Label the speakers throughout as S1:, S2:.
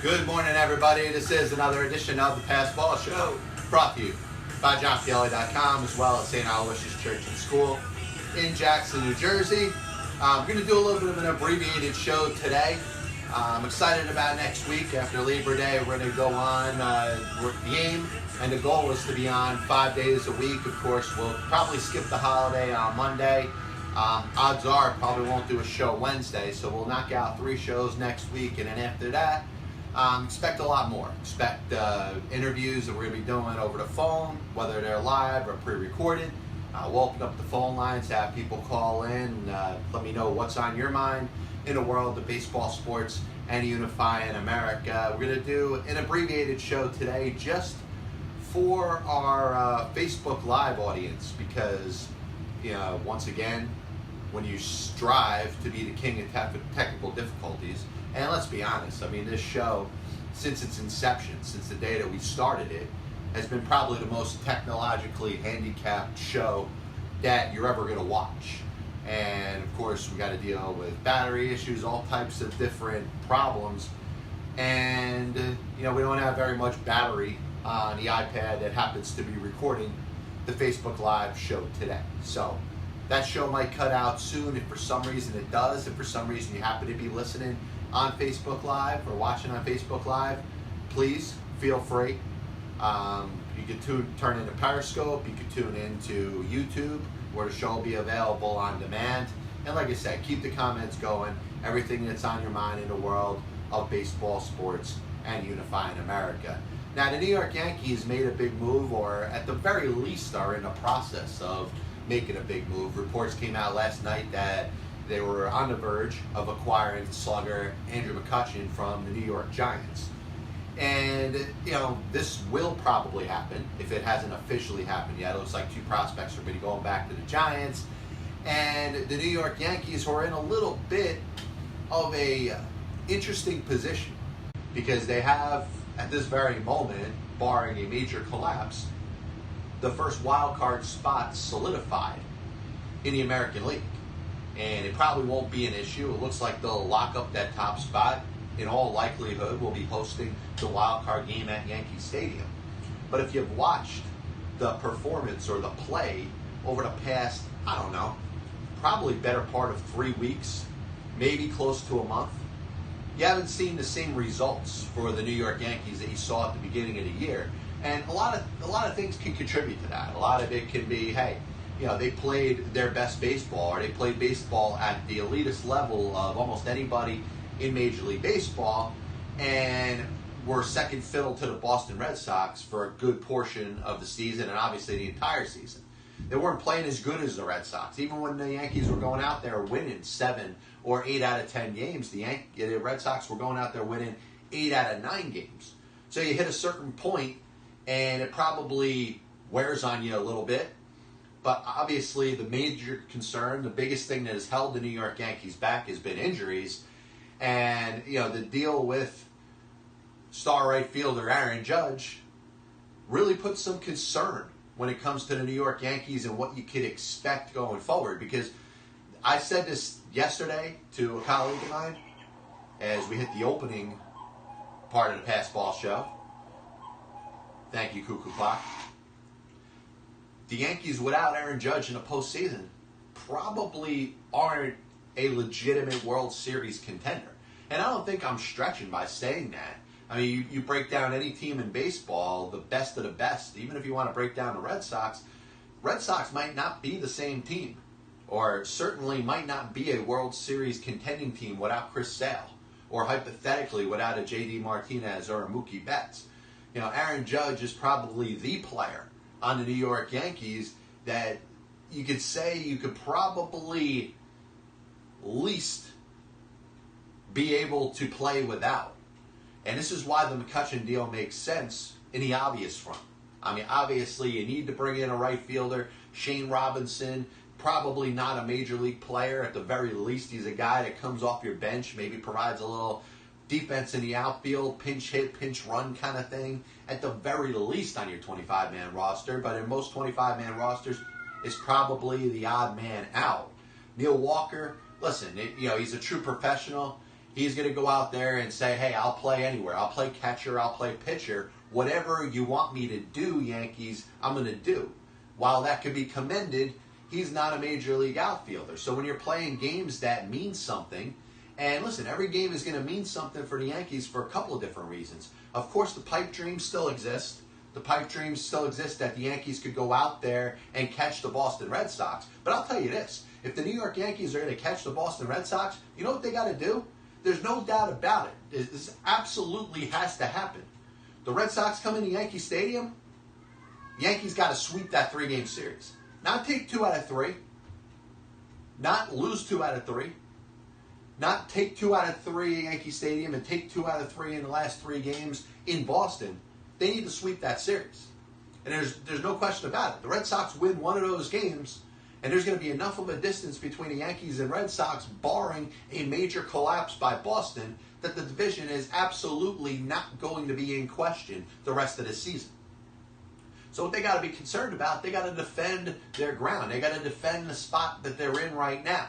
S1: Good morning, everybody. This is another edition of the Pass Ball Show, brought to you by JohnPLA.com, as well as St. Aloysius Church and School in Jackson, New Jersey. We're going to do a little bit of an abbreviated show today. I'm excited about next week. After Labor Day, we're going to go on the game, and the goal is to be on 5 days a week. Of course, we'll probably skip the holiday on Monday. Odds are probably won't do a show Wednesday, so we'll knock out 3 shows next week, and then after that, expect a lot more. Expect interviews that we're going to be doing over the phone, whether they're live or pre-recorded. We'll open up the phone lines, have people call in, let me know what's on your mind in the world of baseball, sports, and unifying America. We're going to do an abbreviated show today just for our Facebook Live audience because, you know, once again, when you strive to be the king of technical difficulties, and let's be honest, I mean, this show, since its inception, since the day that we started it, has been probably the most technologically handicapped show that you're ever going to watch. And of course, we got to deal with battery issues, all types of different problems. And, you know, we don't have very much battery on the iPad that happens to be recording the Facebook Live show today. So that show might cut out soon if for some reason it does. If for some reason you happen to be listening on Facebook Live or watching on Facebook Live, please feel free. You can turn into Periscope, you can tune into YouTube, where the show will be available on demand. And like I said, keep the comments going, everything that's on your mind in the world of baseball, sports, and unifying America. Now, the New York Yankees made a big move, or at the very least are in the process of making a big move. Reports came out last night that they were on the verge of acquiring slugger Andrew McCutchen from the New York Giants. And, you know, this will probably happen if it hasn't officially happened yet. It looks like 2 prospects are going to be going back to the Giants. And the New York Yankees are in a little bit of a interesting position because they have, at this very moment, barring a major collapse, the first wild card spot solidified in the American League. And it probably won't be an issue. It looks like they'll lock up that top spot. In all likelihood, we'll be hosting the wild card game at Yankee Stadium. But if you've watched the performance or the play over the past, I don't know, probably better part of 3 weeks, maybe close to a month, you haven't seen the same results for the New York Yankees that you saw at the beginning of the year. And a lot of things can contribute to that. A lot of it can be, hey, you know, they played their best baseball, or they played baseball at the elitist level of almost anybody in Major League Baseball, and were second fiddle to the Boston Red Sox for a good portion of the season, and obviously the entire season. They weren't playing as good as the Red Sox. Even when the Yankees were going out there winning 7 or 8 out of 10 games, the Red Sox were going out there winning 8 out of 9 games. So you hit a certain point, and it probably wears on you a little bit. But obviously the major concern, the biggest thing that has held the New York Yankees back has been injuries. And, you know, the deal with star right fielder Aaron Judge really puts some concern when it comes to the New York Yankees and what you could expect going forward. Because I said this yesterday to a colleague of mine as we hit the opening part of the Pass Ball Show. Thank you, Cuckoo Clock. The Yankees, without Aaron Judge in the postseason, probably aren't a legitimate World Series contender. And I don't think I'm stretching by saying that. I mean, you break down any team in baseball, the best of the best, even if you want to break down the Red Sox might not be the same team, or certainly might not be a World Series contending team without Chris Sale, or hypothetically without a J.D. Martinez or a Mookie Betts. You know, Aaron Judge is probably the player on the New York Yankees that you could say you could probably least be able to play without. And this is why the McCutchen deal makes sense in the obvious front. I mean, obviously you need to bring in a right fielder. Shane Robinson, probably not a major league player. At the very least, he's a guy that comes off your bench, maybe provides a little defense in the outfield, pinch hit, pinch run kind of thing. At the very least on your 25-man roster. But in most 25-man rosters, is probably the odd man out. Neil Walker, listen, he's a true professional. He's going to go out there and say, hey, I'll play anywhere. I'll play catcher, I'll play pitcher. Whatever you want me to do, Yankees, I'm going to do. While that could be commended, he's not a major league outfielder. So when you're playing games that mean something, and listen, every game is going to mean something for the Yankees for a couple of different reasons. Of course, the pipe dreams still exist. The pipe dreams still exist that the Yankees could go out there and catch the Boston Red Sox. But I'll tell you this, if the New York Yankees are going to catch the Boston Red Sox, you know what they got to do? There's no doubt about it. This absolutely has to happen. The Red Sox come into Yankee Stadium, Yankees got to sweep that 3-game series. Not take 2 out of 3. Not lose 2 out of 3. Not take 2 out of 3 at Yankee Stadium and take 2 out of 3 in the last 3 games in Boston. They need to sweep that series. And there's no question about it. The Red Sox win one of those games, and there's going to be enough of a distance between the Yankees and Red Sox, barring a major collapse by Boston, that the division is absolutely not going to be in question the rest of the season. So what they got to be concerned about, they got to defend their ground. They got to defend the spot that they're in right now.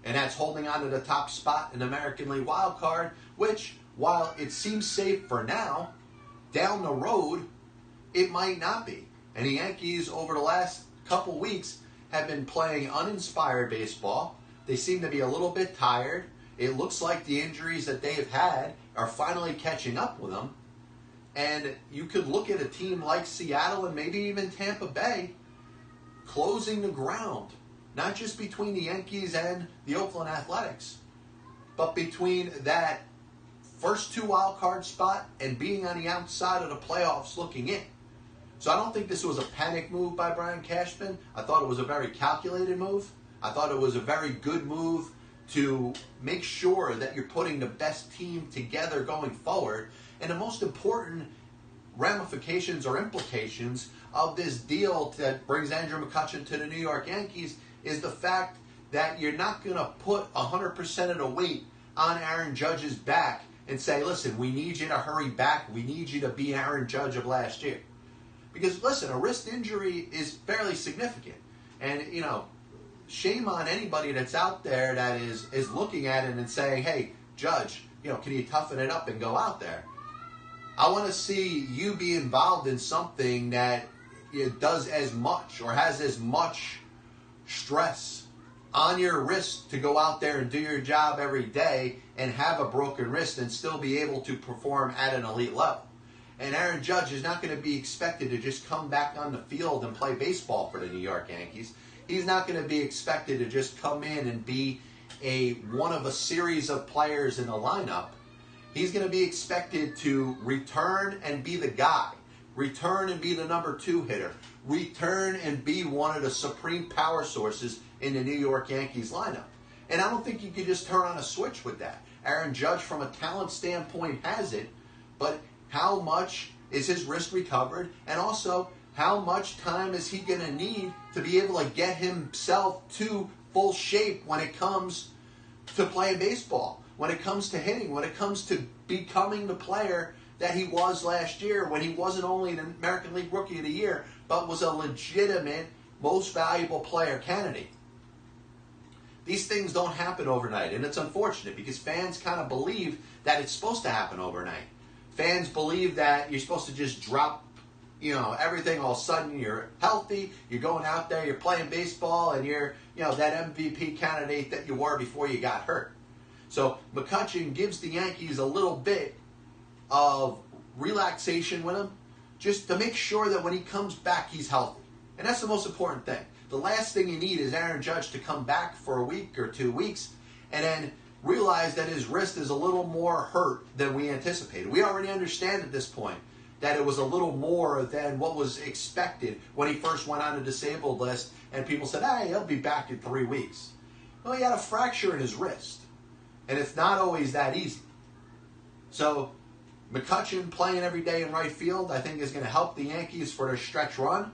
S1: And that's holding on to the top spot in the American League wild card, which, while it seems safe for now, down the road, it might not be. And the Yankees, over the last couple weeks, have been playing uninspired baseball. They seem to be a little bit tired. It looks like the injuries that they have had are finally catching up with them. And you could look at a team like Seattle and maybe even Tampa Bay closing the ground, not just between the Yankees and the Oakland Athletics, but between that first 2 wild card spot and being on the outside of the playoffs looking in. So I don't think this was a panic move by Brian Cashman. I thought it was a very calculated move. I thought it was a very good move to make sure that you're putting the best team together going forward. And the most important ramifications or implications of this deal that brings Andrew McCutchen to the New York Yankees is the fact that you're not going to put 100% of the weight on Aaron Judge's back and say, listen, we need you to hurry back. We need you to be Aaron Judge of last year. Because, listen, a wrist injury is fairly significant. And, shame on anybody that's out there that is looking at it and saying, hey, Judge, can you toughen it up and go out there? I want to see you be involved in something that does as much or has as much stress on your wrist to go out there and do your job every day and have a broken wrist and still be able to perform at an elite level. And Aaron Judge is not going to be expected to just come back on the field and play baseball for the New York Yankees. He's not going to be expected to just come in and be one of a series of players in the lineup. He's going to be expected to return and be the guy, return and be the number 2 hitter, return and be one of the supreme power sources in the New York Yankees lineup. And I don't think you could just turn on a switch with that. Aaron Judge, from a talent standpoint, has it, but how much is his wrist recovered? And also, how much time is he going to need to be able to get himself to full shape when it comes to playing baseball, when it comes to hitting, when it comes to becoming the player that he was last year, when he wasn't only an American League Rookie of the Year, but was a legitimate most valuable player candidate. These things don't happen overnight, and it's unfortunate because fans kind of believe that it's supposed to happen overnight. Fans believe that you're supposed to just drop, everything all of a sudden. You're healthy, you're going out there, you're playing baseball, and you're, that MVP candidate that you were before you got hurt. So McCutchen gives the Yankees a little bit of relaxation with him, just to make sure that when he comes back, he's healthy. And that's the most important thing. The last thing you need is Aaron Judge to come back for a week or 2 weeks and then realize that his wrist is a little more hurt than we anticipated. We already understand at this point that it was a little more than what was expected when he first went on the disabled list, and people said, hey, he'll be back in 3 weeks. Well, he had a fracture in his wrist, and it's not always that easy. So McCutchen playing every day in right field, I think, is going to help the Yankees for their stretch run.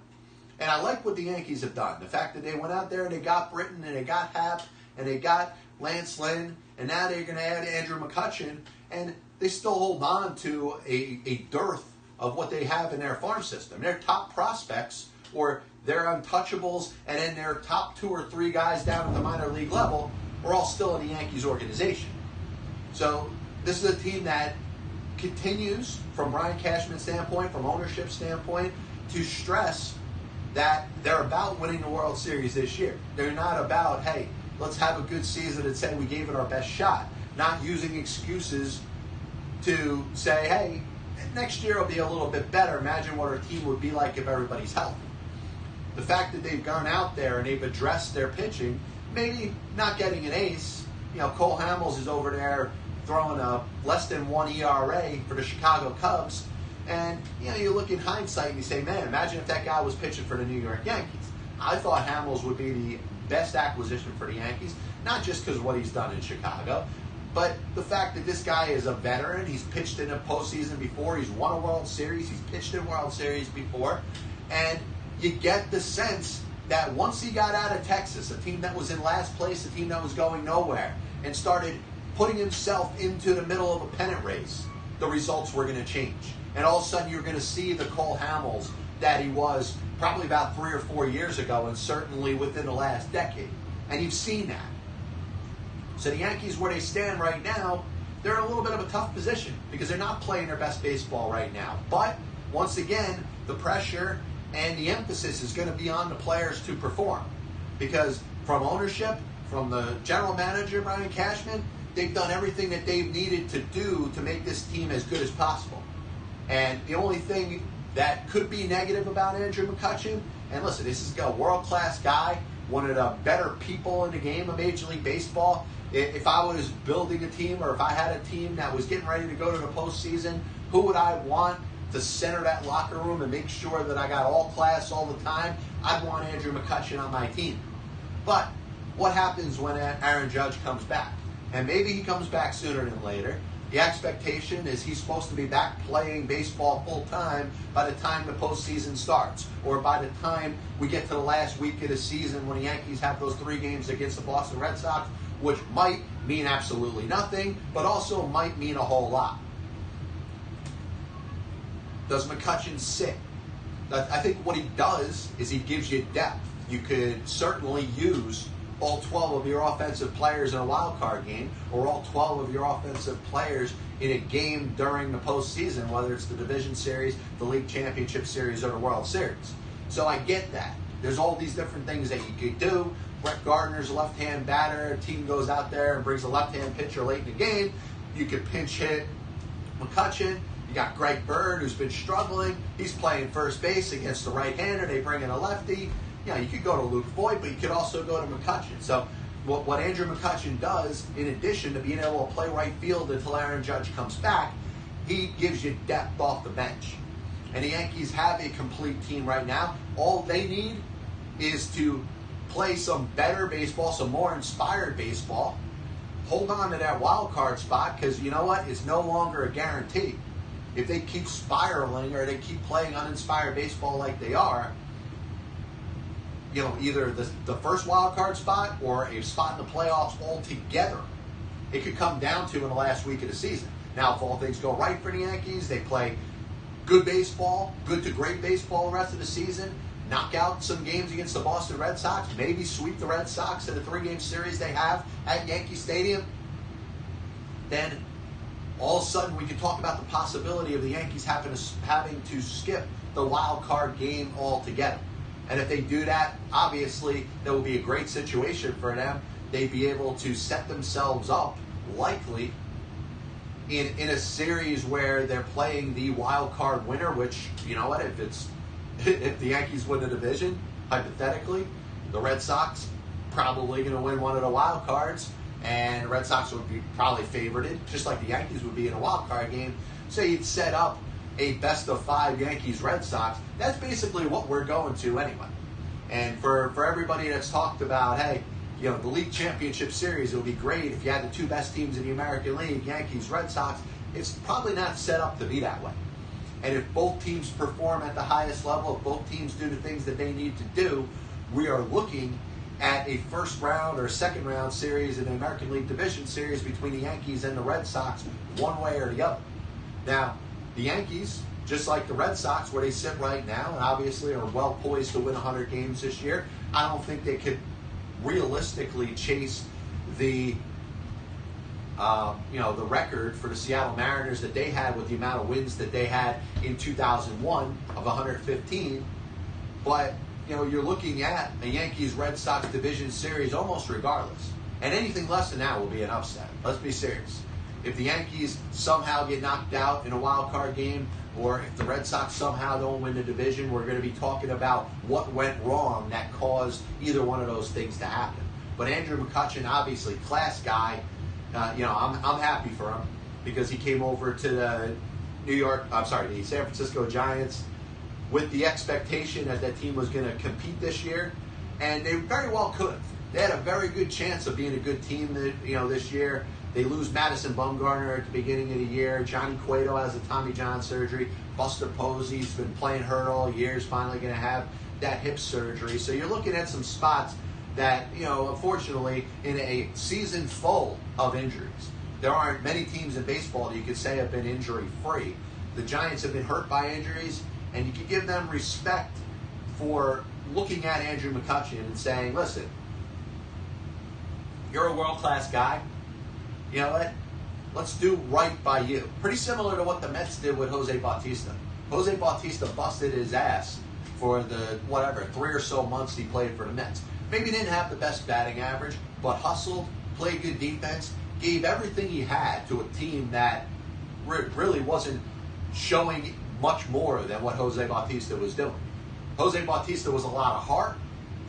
S1: And I like what the Yankees have done. The fact that they went out there and they got Britton and they got Happ and they got Lance Lynn, and now they're going to add Andrew McCutchen, and they still hold on to a dearth of what they have in their farm system. Their top prospects, or their untouchables, and then their top 2 or 3 guys down at the minor league level are all still in the Yankees organization. So this is a team that continues, from Brian Cashman's standpoint, from ownership standpoint, to stress that they're about winning the World Series this year. They're not about, hey, let's have a good season and say we gave it our best shot. Not using excuses to say, hey, next year will be a little bit better. Imagine what our team would be like if everybody's healthy. The fact that they've gone out there and they've addressed their pitching, maybe not getting an ace. Cole Hamels is over there throwing a less than 1 ERA for the Chicago Cubs. And, you look in hindsight and you say, man, imagine if that guy was pitching for the New York Yankees. I thought Hamels would be the best acquisition for the Yankees, not just because of what he's done in Chicago, but the fact that this guy is a veteran. He's pitched in a postseason before. He's won a World Series. He's pitched in World Series before. And you get the sense that once he got out of Texas, a team that was in last place, a team that was going nowhere, and started putting himself into the middle of a pennant race, the results were going to change. And all of a sudden you're going to see the Cole Hamels that he was probably about 3 or 4 years ago, and certainly within the last decade. And you've seen that. So the Yankees, where they stand right now, they're in a little bit of a tough position because they're not playing their best baseball right now. But once again, the pressure and the emphasis is going to be on the players to perform. Because from ownership, from the general manager, Brian Cashman, they've done everything that they've needed to do to make this team as good as possible. And the only thing that could be negative about Andrew McCutchen, and listen, this is a world-class guy, one of the better people in the game of Major League Baseball. If I was building a team, or if I had a team that was getting ready to go to the postseason, who would I want to center that locker room and make sure that I got all class all the time? I'd want Andrew McCutchen on my team. But what happens when Aaron Judge comes back? And maybe he comes back sooner than later. The expectation is he's supposed to be back playing baseball full-time by the time the postseason starts, or by the time we get to the last week of the season when the Yankees have those 3 games against the Boston Red Sox, which might mean absolutely nothing, but also might mean a whole lot. Does McCutchen sit? I think what he does is he gives you depth. You could certainly use all 12 of your offensive players in a wild card game, or all 12 of your offensive players in a game during the postseason, whether it's the Division Series, the League Championship Series, or the World Series. So I get that. There's all these different things that you could do. Brett Gardner's a left-hand batter. A team goes out there and brings a left-hand pitcher late in the game. You could pinch hit McCutchen. You got Greg Bird, who's been struggling. He's playing first base against the right-hander. They bring in a lefty. You could go to Luke Voigt, but you could also go to McCutchen. So what Andrew McCutchen does, in addition to being able to play right field until Aaron Judge comes back, he gives you depth off the bench. And the Yankees have a complete team right now. All they need is to play some better baseball, some more inspired baseball. Hold on to that wild card spot, because you know what? It's no longer a guarantee. If they keep spiraling or they keep playing uninspired baseball like they are, either the first wild card spot or a spot in the playoffs altogether, it could come down to in the last week of the season. Now, if all things go right for the Yankees, they play good baseball, good to great baseball the rest of the season, knock out some games against the Boston Red Sox, maybe sweep the Red Sox in the 3-game series they have at Yankee Stadium, then all of a sudden we can talk about the possibility of the Yankees having to skip the wild card game altogether. And if they do that, obviously, that will be a great situation for them. They'd be able to set themselves up, likely, in a series where they're playing the wild card winner, which, you know what, if the Yankees win the division, hypothetically, the Red Sox probably going to win one of the wild cards, and the Red Sox would be probably favorited, just like the Yankees would be in a wild card game. So you'd set up a best-of-5 Yankees-Red Sox. That's basically what we're going to anyway. And for everybody that's talked about, hey, the League Championship Series, it would be great if you had the 2 best teams in the American League, Yankees-Red Sox. It's probably not set up to be that way. And if both teams perform at the highest level, if both teams do the things that they need to do, we are looking at a first-round or second-round series in the American League Division Series between the Yankees and the Red Sox, one way or the other. Now, the Yankees, just like the Red Sox, where they sit right now, and obviously are well poised to win 100 games this year, I don't think they could realistically chase the the record for the Seattle Mariners that they had with the amount of wins that they had in 2001 of 115. But, you're looking at a Yankees-Red Sox division series almost regardless. And anything less than that will be an upset. Let's be serious. If the Yankees somehow get knocked out in a wild card game, or if the Red Sox somehow don't win the division, we're going to be talking about what went wrong that caused either one of those things to happen. But Andrew McCutchen, obviously, class guy. I'm happy for him because he came over to the the San Francisco Giants with the expectation that that team was going to compete this year, and they very well could have. They had a very good chance of being a good team, this year. They lose Madison Bumgarner at the beginning of the year. Johnny Cueto has a Tommy John surgery. Buster Posey's been playing hurt all year. He's finally going to have that hip surgery. So you're looking at some spots that, unfortunately, in a season full of injuries, there aren't many teams in baseball that you could say have been injury-free. The Giants have been hurt by injuries, and you can give them respect for looking at Andrew McCutchen and saying, listen, you're a world-class guy. You know what? Let's do right by you. Pretty similar to what the Mets did with Jose Bautista. Jose Bautista busted his ass for the, 3 or so months he played for the Mets. Maybe didn't have the best batting average, but hustled, played good defense, gave everything he had to a team that really wasn't showing much more than what Jose Bautista was doing. Jose Bautista was a lot of heart,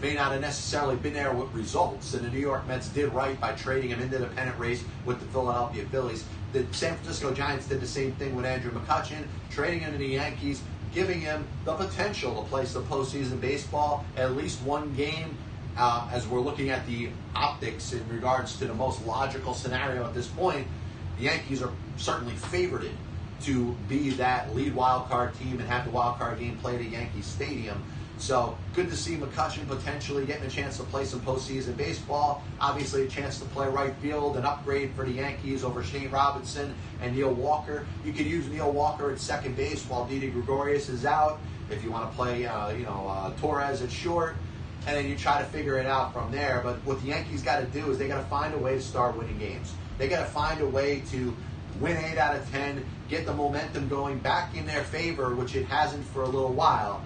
S1: may not have necessarily been there with results, and the New York Mets did right by trading him into the pennant race with the Philadelphia Phillies. The San Francisco Giants did the same thing with Andrew McCutchen, trading him to the Yankees, giving him the potential to play some postseason baseball, at least one game, as we're looking at the optics in regards to the most logical scenario at this point. The Yankees are certainly favored to be that lead wild card team and have the wild card game played at Yankee Stadium. So good to see McCutchen potentially getting a chance to play some postseason baseball. Obviously a chance to play right field, an upgrade for the Yankees over Shane Robinson and Neil Walker. You could use Neil Walker at second base while Didi Gregorius is out. If you want to play, Torres at short, and then you try to figure it out from there. But what the Yankees got to do is they got to find a way to start winning games. They got to find a way to win 8 out of 10, get the momentum going back in their favor, which it hasn't for a little while,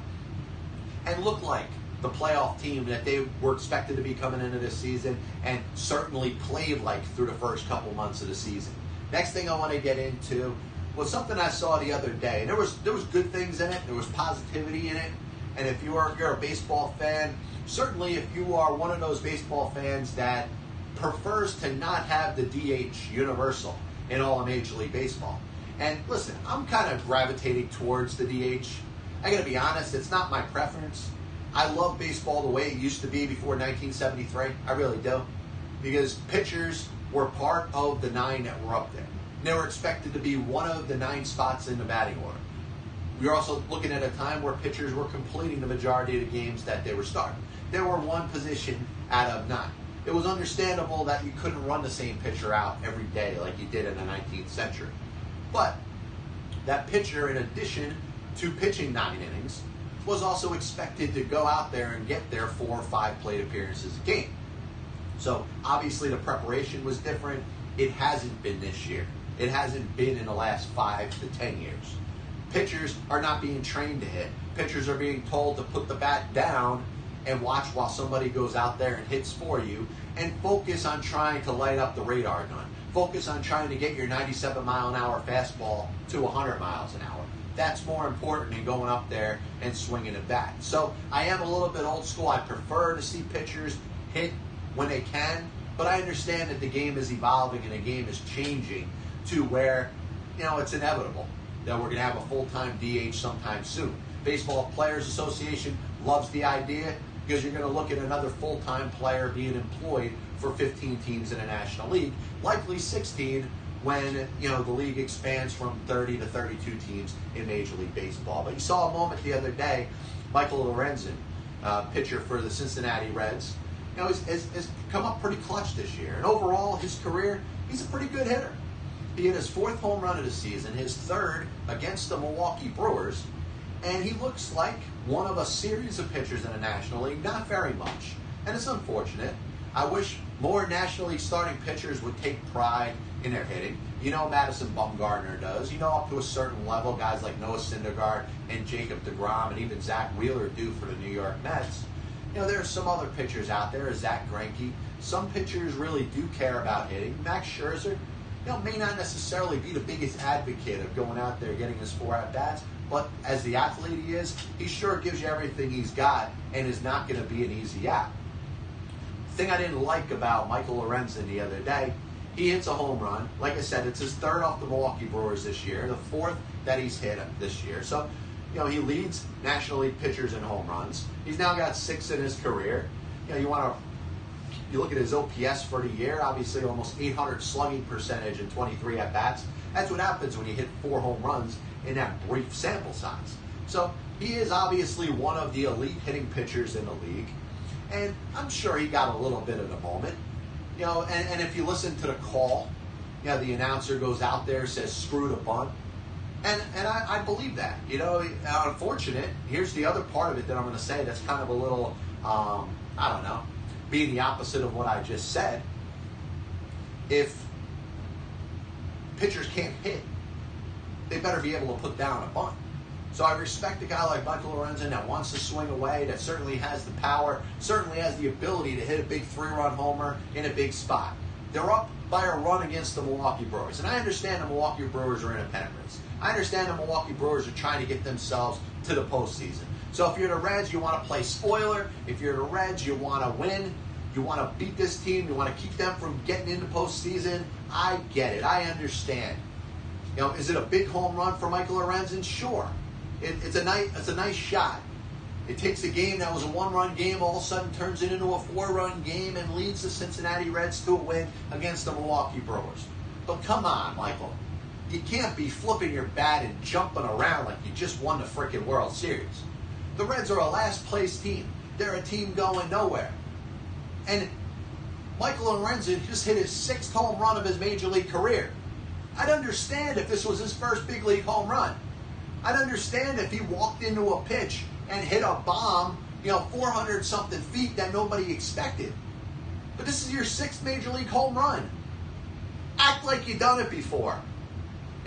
S1: and look like the playoff team that they were expected to be coming into this season and certainly played like through the first couple months of the season. Next thing I want to get into was something I saw the other day. And there was good things in it. There was positivity in it. And if you're a baseball fan, certainly if you are one of those baseball fans that prefers to not have the DH universal in all of Major League Baseball. And listen, I'm kind of gravitating towards the DH. I got to be honest, it's not my preference. I love baseball the way it used to be before 1973. I really do. Because pitchers were part of the 9 that were up there. They were expected to be one of the 9 spots in the batting order. We were also looking at a time where pitchers were completing the majority of the games that they were starting. They were one position out of 9. It was understandable that you couldn't run the same pitcher out every day like you did in the 19th century. But that pitcher, in addition to pitching 9 innings, was also expected to go out there and get their 4 or 5 plate appearances a game. So obviously the preparation was different. It hasn't been this year. It hasn't been in the last 5 to 10 years. Pitchers are not being trained to hit. Pitchers are being told to put the bat down and watch while somebody goes out there and hits for you, and focus on trying to light up the radar gun. Focus on trying to get your 97-mile-an-hour fastball to 100 miles an hour. That's more important than going up there and swinging a bat. So I am a little bit old school. I prefer to see pitchers hit when they can, but I understand that the game is evolving and the game is changing to where, it's inevitable that we're going to have a full-time DH sometime soon. Baseball Players Association loves the idea because you're going to look at another full-time player being employed for 15 teams in a National League, likely 16 when the league expands from 30 to 32 teams in Major League Baseball. But you saw a moment the other day, Michael Lorenzen, pitcher for the Cincinnati Reds, has come up pretty clutch this year. And overall, his career, he's a pretty good hitter. He hit his 4th home run of the season, his 3rd against the Milwaukee Brewers, and he looks like one of a series of pitchers in the National League, not very much. And it's unfortunate. I wish More National League starting pitchers would take pride in their hitting. You know Madison Bumgarner does. You know up to a certain level, guys like Noah Syndergaard and Jacob deGrom and even Zach Wheeler do for the New York Mets. You know, there are some other pitchers out there, Zach Greinke. Some pitchers really do care about hitting. Max Scherzer, may not necessarily be the biggest advocate of going out there getting his 4 at-bats, but as the athlete he is, he sure gives you everything he's got and is not going to be an easy out. The thing I didn't like about Michael Lorenzen the other day, he hits a home run. Like I said, it's his 3rd off the Milwaukee Brewers this year, the 4th that he's hit this year. So, he leads National League pitchers in home runs. He's now got 6 in his career. You look at his OPS for the year, obviously almost 800 slugging percentage and 23 at-bats. That's what happens when you hit 4 home runs in that brief sample size. So he is obviously one of the elite hitting pitchers in the league. And I'm sure he got a little bit of the moment. And if you listen to the call, the announcer goes out there, says, screw the bunt. And I believe that. Unfortunate, here's the other part of it that I'm going to say that's kind of a little, being the opposite of what I just said. If pitchers can't hit, they better be able to put down a bunt. So I respect a guy like Michael Lorenzen that wants to swing away, that certainly has the power, certainly has the ability to hit a big 3-run homer in a big spot. They're up by a run against the Milwaukee Brewers. And I understand the Milwaukee Brewers are in a pennant race. I understand the Milwaukee Brewers are trying to get themselves to the postseason. So if you're the Reds, you want to play spoiler. If you're the Reds, you want to win. You want to beat this team. You want to keep them from getting into postseason. I get it. I understand. Is it a big home run for Michael Lorenzen? Sure. It's a nice shot. It takes a game that was a 1-run game, all of a sudden turns it into a 4-run game and leads the Cincinnati Reds to a win against the Milwaukee Brewers. But come on, Michael. You can't be flipping your bat and jumping around like you just won the frickin' World Series. The Reds are a last-place team. They're a team going nowhere. And Michael Lorenzen just hit his 6th home run of his Major League career. I'd understand if this was his first big league home run. I'd understand if he walked into a pitch and hit a bomb, 400-something feet that nobody expected. But this is your 6th Major League home run. Act like you've done it before.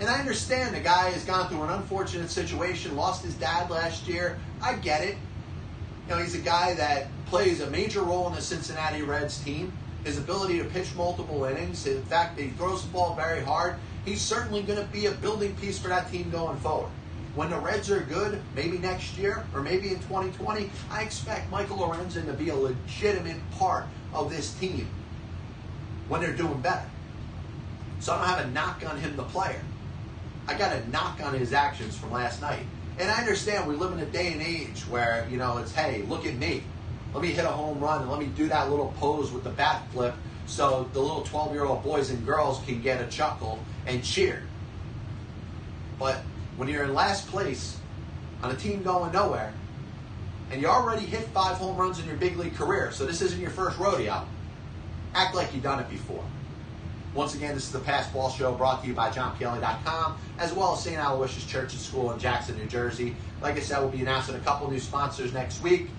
S1: And I understand the guy has gone through an unfortunate situation, lost his dad last year. I get it. He's a guy that plays a major role in the Cincinnati Reds team. His ability to pitch multiple innings, the fact that he throws the ball very hard, he's certainly going to be a building piece for that team going forward. When the Reds are good, maybe next year or maybe in 2020, I expect Michael Lorenzen to be a legitimate part of this team when they're doing better. So I don't have a knock on him, the player. I got a knock on his actions from last night. And I understand we live in a day and age where, it's, hey, look at me. Let me hit a home run and let me do that little pose with the bat flip so the little 12-year-old boys and girls can get a chuckle and cheer. But when you're in last place on a team going nowhere, and you already hit 5 home runs in your big league career, so this isn't your first rodeo, act like you've done it before. Once again, this is the Pass Ball Show brought to you by JohnPielli.com, as well as St. Aloysius Church and School in Jackson, New Jersey. Like I said, we'll be announcing a couple new sponsors next week.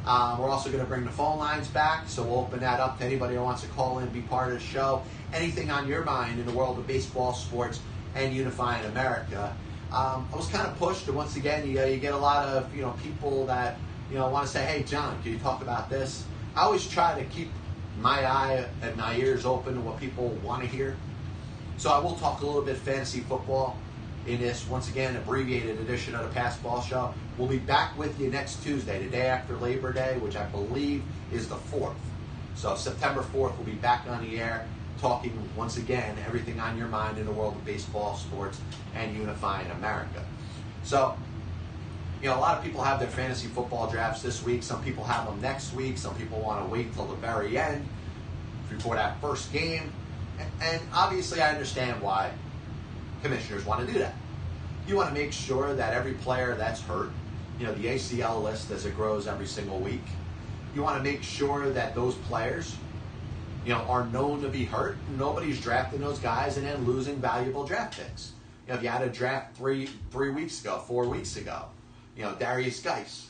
S1: We're also going to bring the phone lines back, so we'll open that up to anybody who wants to call in and be part of the show. Anything on your mind in the world of baseball, sports, and unifying America. I was kind of pushed, and once again, you get a lot of people that want to say, "Hey, John, can you talk about this?" I always try to keep my eye and my ears open to what people want to hear. So I will talk a little bit fantasy football in this, once again, abbreviated edition of the Pass Ball Show. We'll be back with you next Tuesday, the day after Labor Day, which I believe is the 4th. So September 4th, we'll be back on the air talking, once again, everything on your mind in the world of baseball, sports, and unifying America. So, a lot of people have their fantasy football drafts this week. Some people have them next week. Some people want to wait till the very end before that first game. And obviously, I understand why commissioners want to do that. You want to make sure that every player that's hurt, the ACL list as it grows every single week, you want to make sure that those players, are known to be hurt. Nobody's drafting those guys and then losing valuable draft picks. If you had a draft 4 weeks ago, Darius Geis,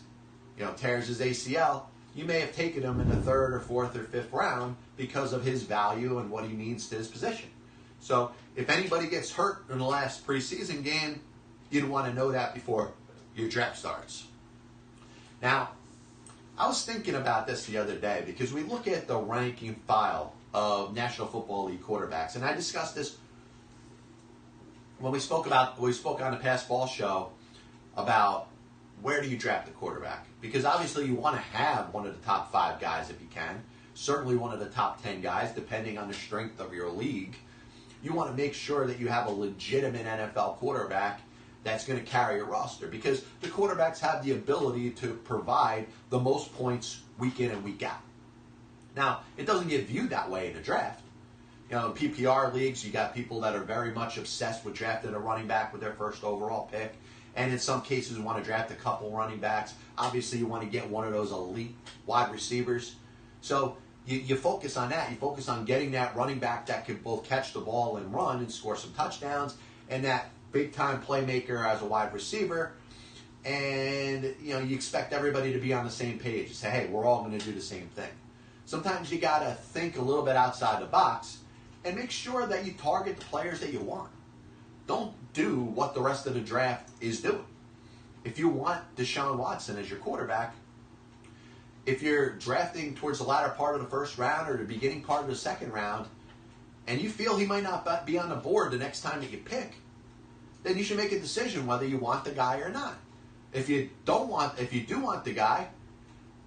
S1: tears his ACL, you may have taken him in the 3rd or 4th or 5th round because of his value and what he means to his position. So if anybody gets hurt in the last preseason game, you'd want to know that before your draft starts. Now, I was thinking about this the other day because we look at the ranking file of National Football League quarterbacks, and I discussed this when we spoke on the past fall show about where do you draft the quarterback, because obviously you want to have one of the top 5 guys if you can, certainly one of the top 10 guys depending on the strength of your league. You want to make sure that you have a legitimate NFL quarterback that's going to carry your roster, because the quarterbacks have the ability to provide the most points week in and week out. Now, it doesn't get viewed that way in the draft. You know, in PPR leagues, you got people that are very much obsessed with drafting a running back with their first overall pick. And in some cases, you want to draft a couple running backs. Obviously, you want to get one of those elite wide receivers. So you focus on that. You focus on getting that running back that can both catch the ball and run and score some touchdowns, and that big-time playmaker as a wide receiver. And, you know, you expect everybody to be on the same page and say, hey, we're all going to do the same thing. Sometimes you got to think a little bit outside the box and make sure that you target the players that you want. Don't do what the rest of the draft is doing. If you want Deshaun Watson as your quarterback, if you're drafting towards the latter part of the first round or the beginning part of the second round, and you feel he might not be on the board the next time that you pick, then you should make a decision whether you want the guy or not. If you do want the guy,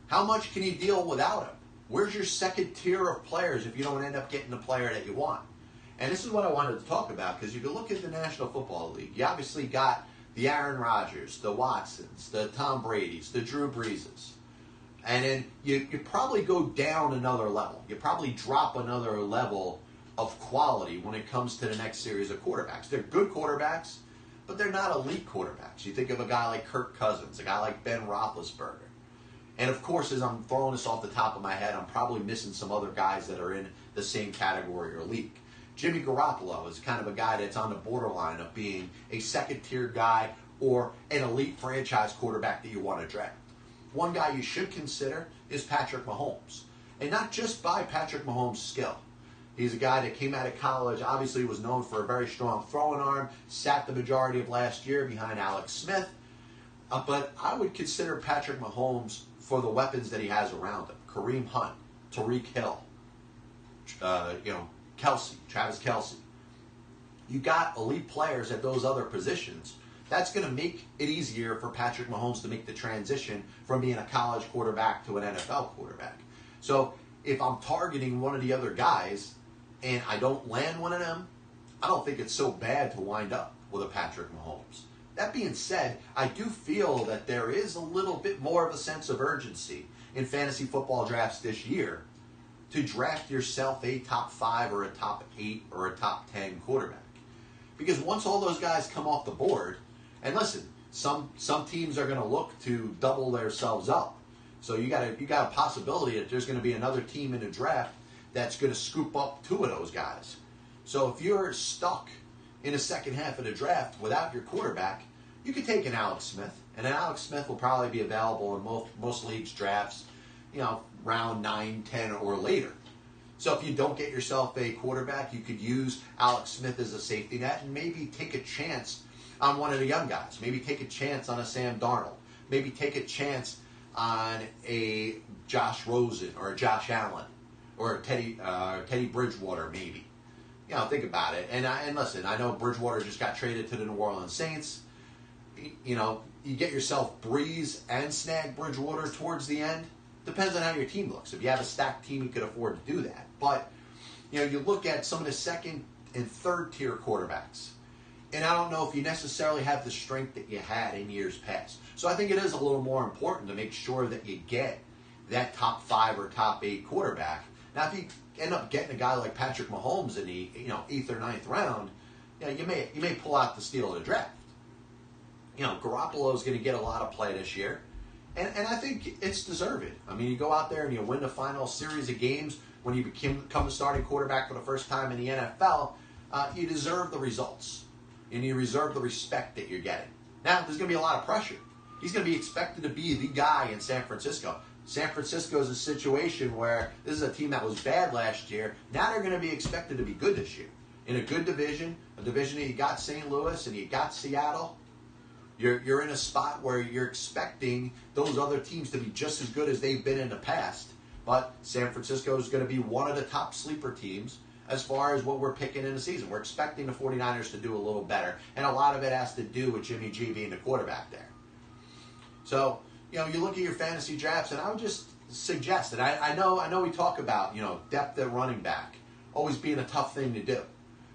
S1: how much can you deal without him? Where's your second tier of players if you don't end up getting the player that you want? And this is what I wanted to talk about, because if you look at the National Football League, you obviously got the Aaron Rodgers, the Watsons, the Tom Bradys, the Drew Breeses. And then you probably go down another level. You probably drop another level of quality when it comes to the next series of quarterbacks. They're good quarterbacks, but they're not elite quarterbacks. You think of a guy like Kirk Cousins, a guy like Ben Roethlisberger. And of course, as I'm throwing this off the top of my head, I'm probably missing some other guys that are in the same category or league. Jimmy Garoppolo is kind of a guy that's on the borderline of being a second-tier guy or an elite franchise quarterback that you want to draft. One guy you should consider is Patrick Mahomes. And not just by Patrick Mahomes' skill. He's a guy that came out of college, obviously was known for a very strong throwing arm, sat the majority of last year behind Alex Smith. But I would consider Patrick Mahomes for the weapons that he has around him. Kareem Hunt, Tyreek Hill, Travis Kelce. You got elite players at those other positions. That's going to make it easier for Patrick Mahomes to make the transition from being a college quarterback to an NFL quarterback. So if I'm targeting one of the other guys and I don't land one of them, I don't think it's so bad to wind up with a Patrick Mahomes. That being said, I do feel that there is a little bit more of a sense of urgency in fantasy football drafts this year to draft yourself a top 5 or a top 8 or a top 10 quarterback. Because once all those guys come off the board, and listen, some teams are going to look to double themselves up. So you got a possibility that there's going to be another team in the draft that's going to scoop up 2 of those guys. So if you're stuck in the second half of the draft without your quarterback, you could take an Alex Smith, and an Alex Smith will probably be available in most leagues' drafts, round 9, 10, or later. So if you don't get yourself a quarterback, you could use Alex Smith as a safety net and maybe take a chance on one of the young guys. Maybe take a chance on a Sam Darnold. Maybe take a chance on a Josh Rosen or a Josh Allen or Teddy Bridgewater, maybe. Think about it. And listen, I know Bridgewater just got traded to the New Orleans Saints. You get yourself Breeze and snag Bridgewater towards the end. Depends on how your team looks. If you have a stacked team, you could afford to do that. But, you look at some of the second and third tier quarterbacks. And I don't know if you necessarily have the strength that you had in years past. So I think it is a little more important to make sure that you get that top 5 or top 8 quarterback. Now, if you end up getting a guy like Patrick Mahomes in the 8th or 9th round, you may pull out the steal of the draft. Garoppolo is going to get a lot of play this year, and I think it's deserved. I mean, you go out there and you win the final series of games when you become the starting quarterback for the first time in the NFL. You deserve the results, and you deserve the respect that you're getting. Now, there's going to be a lot of pressure. He's going to be expected to be the guy in San Francisco. San Francisco's a situation where this is a team that was bad last year. Now they're going to be expected to be good this year. In a good division, a division that you got St. Louis and you got Seattle, you're in a spot where you're expecting those other teams to be just as good as they've been in the past. But San Francisco is going to be one of the top sleeper teams as far as what we're picking in the season. We're expecting the 49ers to do a little better. And a lot of it has to do with Jimmy G being the quarterback there. So, you look at your fantasy drafts, and I would just suggest that I know we talk about, depth at running back always being a tough thing to do.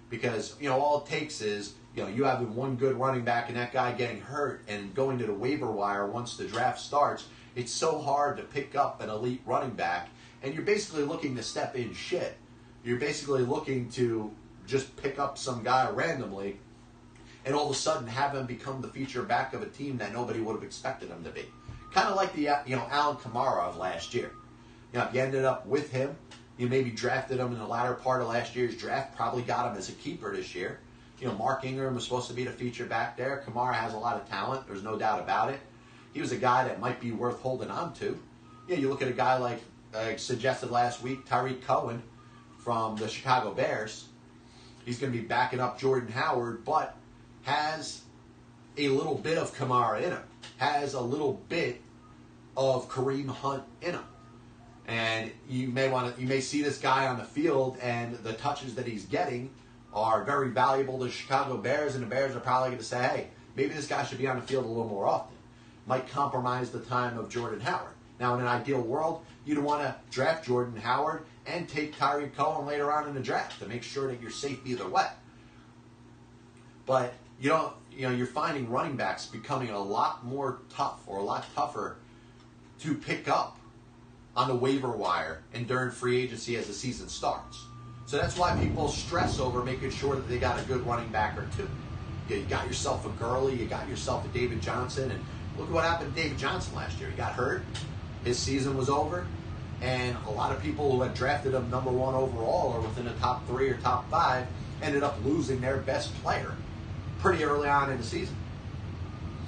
S1: Because, all it takes is, you having one good running back and that guy getting hurt and going to the waiver wire once the draft starts. It's so hard to pick up an elite running back, and you're basically looking to step in shit. You're basically looking to just pick up some guy randomly and all of a sudden have him become the feature back of a team that nobody would have expected him to be. Kind of like the Alvin Kamara of last year. If you ended up with him, you maybe drafted him in the latter part of last year's draft, probably got him as a keeper this year. Mark Ingram was supposed to be the feature back there. Kamara has a lot of talent. There's no doubt about it. He was a guy that might be worth holding on to. You look at a guy like I suggested last week, Tyreek Cohen from the Chicago Bears. He's going to be backing up Jordan Howard, but has a little bit of Kamara in him. Has a little bit of Kareem Hunt in him. And you may see this guy on the field, and the touches that he's getting are very valuable to the Chicago Bears, and the Bears are probably going to say, hey, maybe this guy should be on the field a little more often. Might compromise the time of Jordan Howard. Now, in an ideal world, you'd want to draft Jordan Howard and take Tyreek Cohen later on in the draft to make sure that you're safe either way. But you're finding running backs becoming a lot more tough, or a lot tougher to pick up on the waiver wire and during free agency as the season starts. So that's why people stress over making sure that they got a good running back or two. You got yourself a Gurley, you got yourself a David Johnson, and look at what happened to David Johnson last year. He got hurt, his season was over, and a lot of people who had drafted him number one overall or within the top 3 or top 5 ended up losing their best player pretty early on in the season.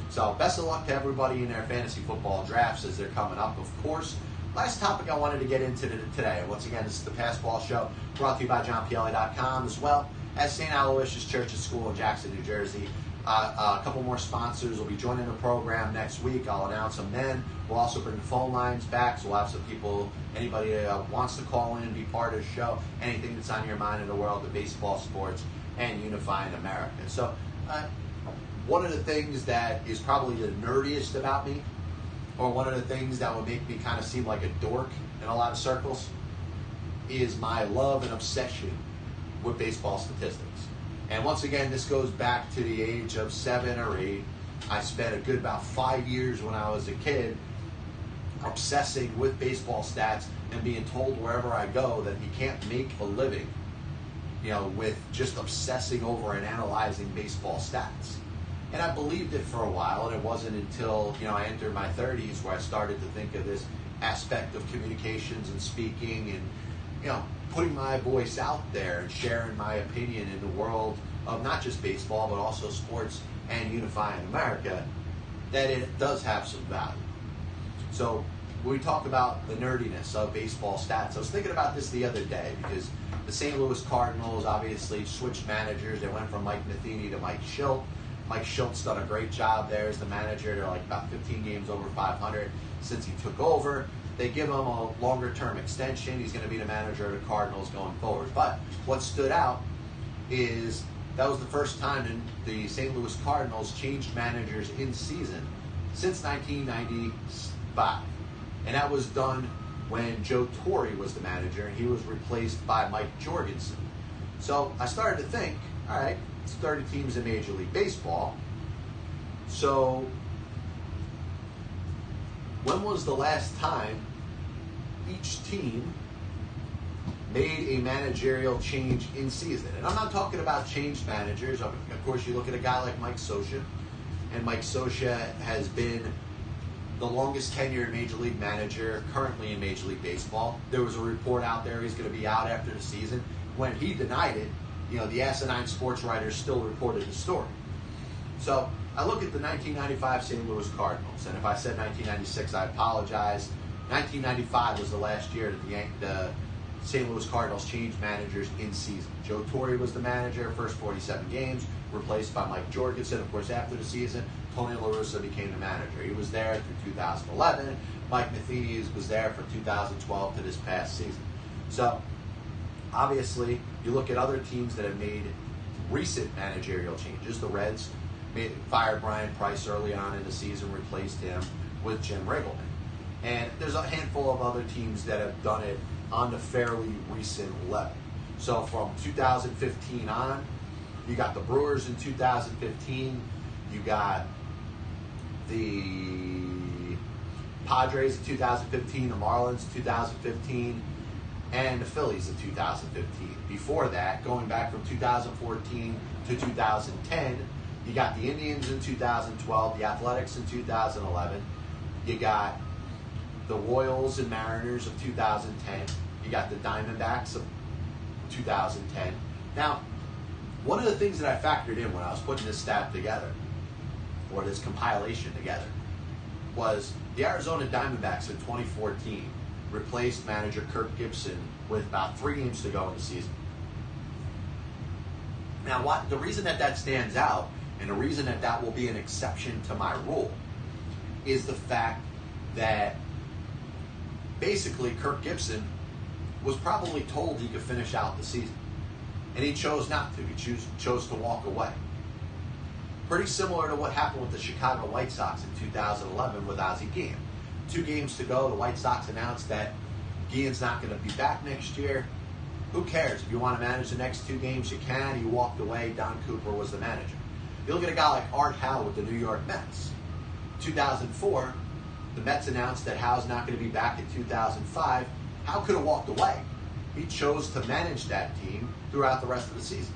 S1: So best of luck to everybody in their fantasy football drafts as they're coming up, of course. Last topic I wanted to get into today. Once again, this is the Passball Show, brought to you by JohnPielli.com, as well as St. Aloysius Church and School in Jackson, New Jersey. A couple more sponsors will be joining the program next week. I'll announce them then. We'll also bring the phone lines back, so we'll have some people, anybody that wants to call in and be part of the show, anything that's on your mind in the world of baseball, sports, and unifying America. So one of the things that is probably the nerdiest about me, or one of the things that would make me kind of seem like a dork in a lot of circles, is my love and obsession with baseball statistics. And once again, this goes back to the age of 7 or 8. I spent a good about 5 years when I was a kid obsessing with baseball stats and being told wherever I go that you can't make a living, with just obsessing over and analyzing baseball stats. And I believed it for a while, and it wasn't until, I entered my 30s where I started to think of this aspect of communications and speaking and, putting my voice out there and sharing my opinion in the world of not just baseball, but also sports and unifying America, that it does have some value. So when we talk about the nerdiness of baseball stats, I was thinking about this the other day because the St. Louis Cardinals obviously switched managers. They went from Mike Matheny to Mike Schilt. Mike Schilt's done a great job there as the manager. They're like about 15 games over 500 since he took over. They give him a longer-term extension. He's going to be the manager of the Cardinals going forward. But what stood out is that was the first time the St. Louis Cardinals changed managers in season since 1995. And that was done when Joe Torre was the manager, and he was replaced by Mike Jorgensen. So I started to think, all right, it's 30 teams in Major League Baseball. So when was the last time each team made a managerial change in season? And I'm not talking about changed managers. Of course, you look at a guy like Mike Scioscia, and Mike Scioscia has been the longest tenured Major League manager currently in Major League Baseball. There was a report out there he's going to be out after the season. When he denied it, the asinine sports writers still reported the story. So I look at the 1995 St. Louis Cardinals, and if I said 1996, I apologize. 1995 was the last year that the St. Louis Cardinals changed managers in season. Joe Torre was the manager, first 47 games, replaced by Mike Jorgensen. Of course, after the season, Tony La Russa became the manager. He was there through 2011. Mike Matheny was there from 2012 to this past season. So, obviously, you look at other teams that have made recent managerial changes. The Reds fired Brian Price early on in the season, replaced him with Jim Riggleman. And there's a handful of other teams that have done it on the fairly recent level. So from 2015 on, you got the Brewers in 2015, you got the Padres in 2015, the Marlins in 2015, and the Phillies in 2015. Before that, going back from 2014 to 2010, you got the Indians in 2012, the Athletics in 2011, you got the Royals and Mariners of 2010, you got the Diamondbacks of 2010. Now, one of the things that I factored in when I was putting this stat together, or this compilation together, was the Arizona Diamondbacks in 2014 replaced manager Kirk Gibson with about 3 games to go in the season. Now, the reason that stands out, and the reason that will be an exception to my rule, is the fact that basically Kirk Gibson was probably told he could finish out the season. And he chose not to. He chose to walk away. Pretty similar to what happened with the Chicago White Sox in 2011 with Ozzie Guillen. 2 games to go, the White Sox announced that Guillen's not going to be back next year. Who cares? If you want to manage the next 2 games, you can. He walked away. Don Cooper was the manager. You look at a guy like Art Howe with the New York Mets. 2004, the Mets announced that Howe's not going to be back in 2005. Howe could have walked away. He chose to manage that team throughout the rest of the season.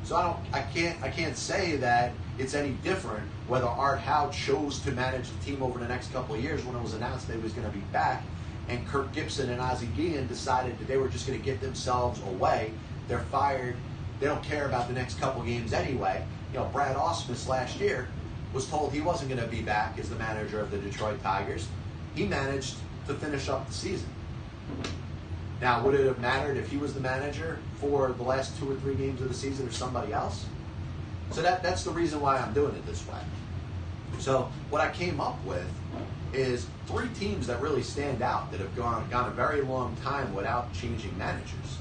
S1: So I can't say that it's any different whether Art Howe chose to manage the team over the next couple of years when it was announced that he was going to be back, and Kirk Gibson and Ozzie Guillen decided that they were just going to get themselves away. They're fired. They don't care about the next couple of games anyway. You know, Brad Ausmus last year was told he wasn't going to be back as the manager of the Detroit Tigers. He managed to finish up the season. Now, would it have mattered if he was the manager for the last 2 or 3 games of the season or somebody else? So that's the reason why I'm doing it this way. So what I came up with is 3 teams that really stand out that have gone a very long time without changing managers.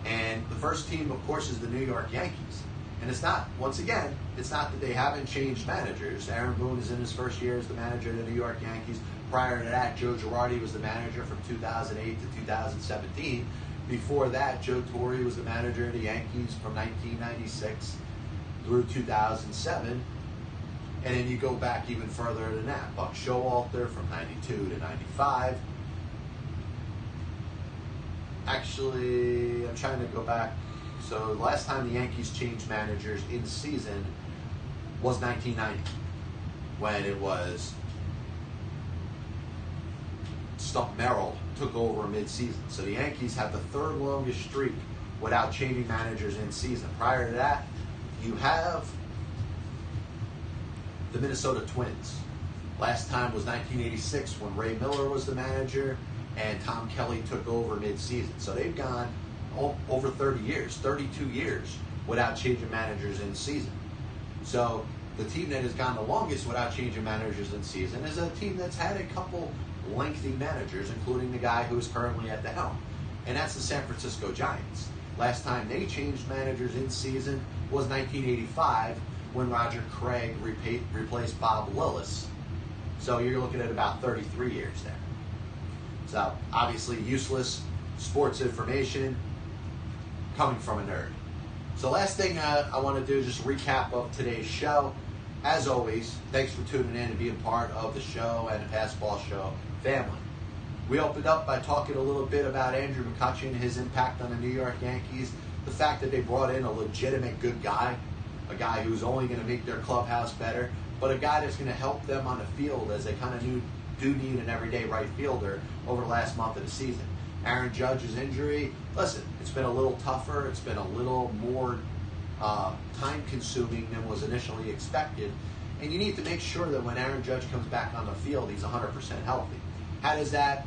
S1: And the first team, of course, is the New York Yankees. And it's not, once again, it's not that they haven't changed managers. Aaron Boone is in his first year as the manager of the New York Yankees. Prior to that, Joe Girardi was the manager from 2008 to 2017. Before that, Joe Torre was the manager of the Yankees from 1996 through 2007. And then you go back even further than that. Buck Showalter from 92 to 95. Actually, I'm trying to go back. So the last time the Yankees changed managers in season was 1990, when it was Stump Merrill took over mid-season. So the Yankees have the 3rd longest streak without changing managers in season. Prior to that, you have the Minnesota Twins. Last time was 1986 when Ray Miller was the manager and Tom Kelly took over mid-season. So they've gone over 30 years, 32 years without changing managers in season. So the team that has gone the longest without changing managers in season is a team that's had a couple lengthy managers, including the guy who is currently at the helm. And that's the San Francisco Giants. Last time they changed managers in season was 1985 when Roger Craig replaced Bob Willis. So you're looking at about 33 years there. So obviously useless sports information coming from a nerd. So last thing I want to do is just recap of today's show. As always, thanks for tuning in and being part of the show and the Pass Ball Show family. We opened up by talking a little bit about Andrew McCutchen, his impact on the New York Yankees, the fact that they brought in a legitimate good guy, a guy who's only going to make their clubhouse better, but a guy that's going to help them on the field as they kind of do need an everyday right fielder over the last month of the season. Aaron Judge's injury, listen, it's been a little tougher. It's been a little more time-consuming than was initially expected. And you need to make sure that when Aaron Judge comes back on the field, he's 100% healthy. How does that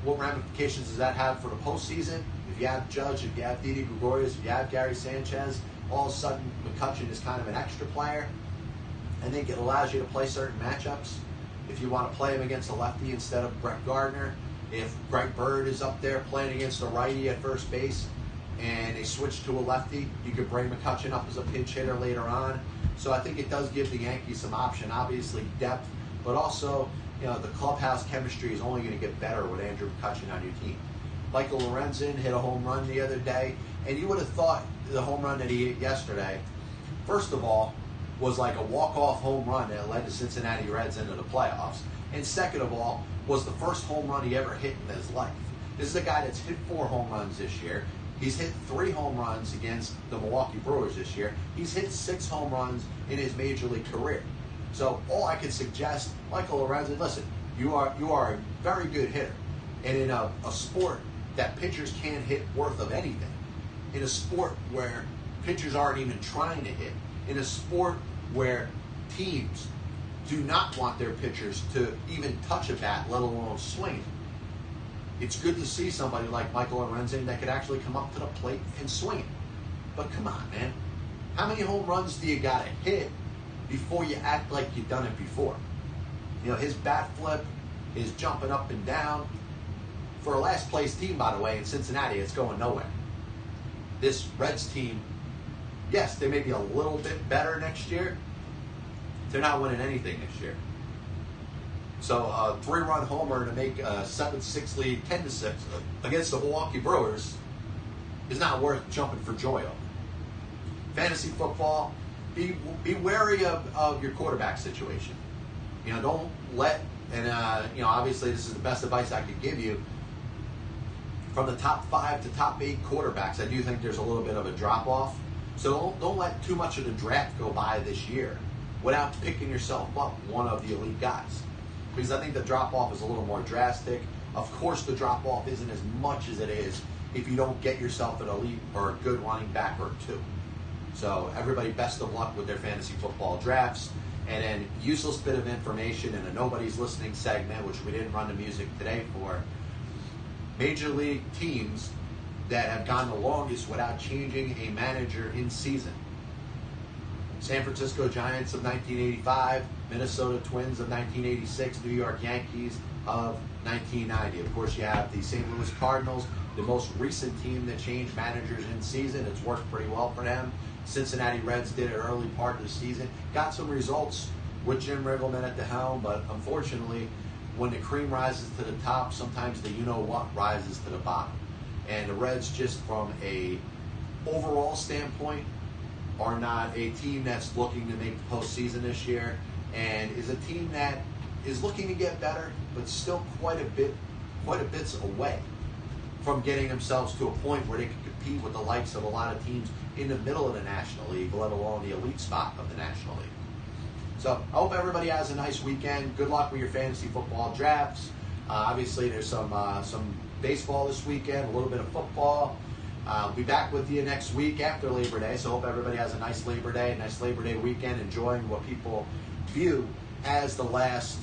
S1: what ramifications does that have for the postseason? If you have Judge, if you have Didi Gregorius, if you have Gary Sanchez, all of a sudden McCutchen is kind of an extra player. I think it allows you to play certain matchups. If you want to play him against a lefty instead of Brett Gardner, if Greg Bird is up there playing against a righty at first base and they switch to a lefty, you could bring McCutchen up as a pinch hitter later on. So I think it does give the Yankees some option, obviously depth, but also the clubhouse chemistry is only going to get better with Andrew McCutchen on your team. Michael Lorenzen hit a home run the other day, and you would have thought the home run that he hit yesterday, first of all, was like a walk-off home run that led the Cincinnati Reds into the playoffs. And second of all, was the first home run he ever hit in his life. This is a guy that's hit 4 home runs this year. He's hit 3 home runs against the Milwaukee Brewers this year. He's hit 6 home runs in his major league career. So all I can suggest, Michael Lorenzen, listen, you are a very good hitter. And in a sport that pitchers can't hit worth of anything, in a sport where pitchers aren't even trying to hit, in a sport where teams do not want their pitchers to even touch a bat, let alone swing, it's good to see somebody like Michael Lorenzen that could actually come up to the plate and swing it. But come on, man. How many home runs do you got to hit before you act like you've done it before? His bat flip, his jumping up and down. For a last place team, by the way, in Cincinnati, it's going nowhere. This Reds team, yes, they may be a little bit better next year. They're not winning anything this year. So a 3-run homer to make a 7-6 lead, 10-6 against the Milwaukee Brewers is not worth jumping for joy over. Fantasy football, be wary of your quarterback situation. Don't let, and obviously this is the best advice I could give you. From the top 5 to top 8 quarterbacks, I do think there's a little bit of a drop-off. So don't let too much of the draft go by this year without picking yourself up one of the elite guys. Because I think the drop-off is a little more drastic. Of course, the drop-off isn't as much as it is if you don't get yourself an elite or a good running back or 2. So everybody, best of luck with their fantasy football drafts. And then useless bit of information in a Nobody's Listening segment, which we didn't run the music today for. Major league teams that have gone the longest without changing a manager in season. San Francisco Giants of 1985, Minnesota Twins of 1986, New York Yankees of 1990. Of course, you have the St. Louis Cardinals, the most recent team that changed managers in season. It's worked pretty well for them. Cincinnati Reds did it early part of the season. Got some results with Jim Riggleman at the helm, but unfortunately, when the cream rises to the top, sometimes the you-know-what rises to the bottom. And the Reds, just from a overall standpoint, are not a team that's looking to make the postseason this year, and is a team that is looking to get better, but still quite a bit away from getting themselves to a point where they can compete with the likes of a lot of teams in the middle of the National League, let alone the elite spot of the National League. So I hope everybody has a nice weekend. Good luck with your fantasy football drafts. Obviously, there's some baseball this weekend, a little bit of football. I'll be back with you next week after Labor Day, so hope everybody has a nice Labor Day, weekend, enjoying what people view as the last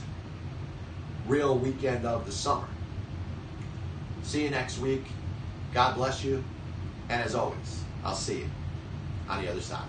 S1: real weekend of the summer. See you next week. God bless you. And as always, I'll see you on the other side.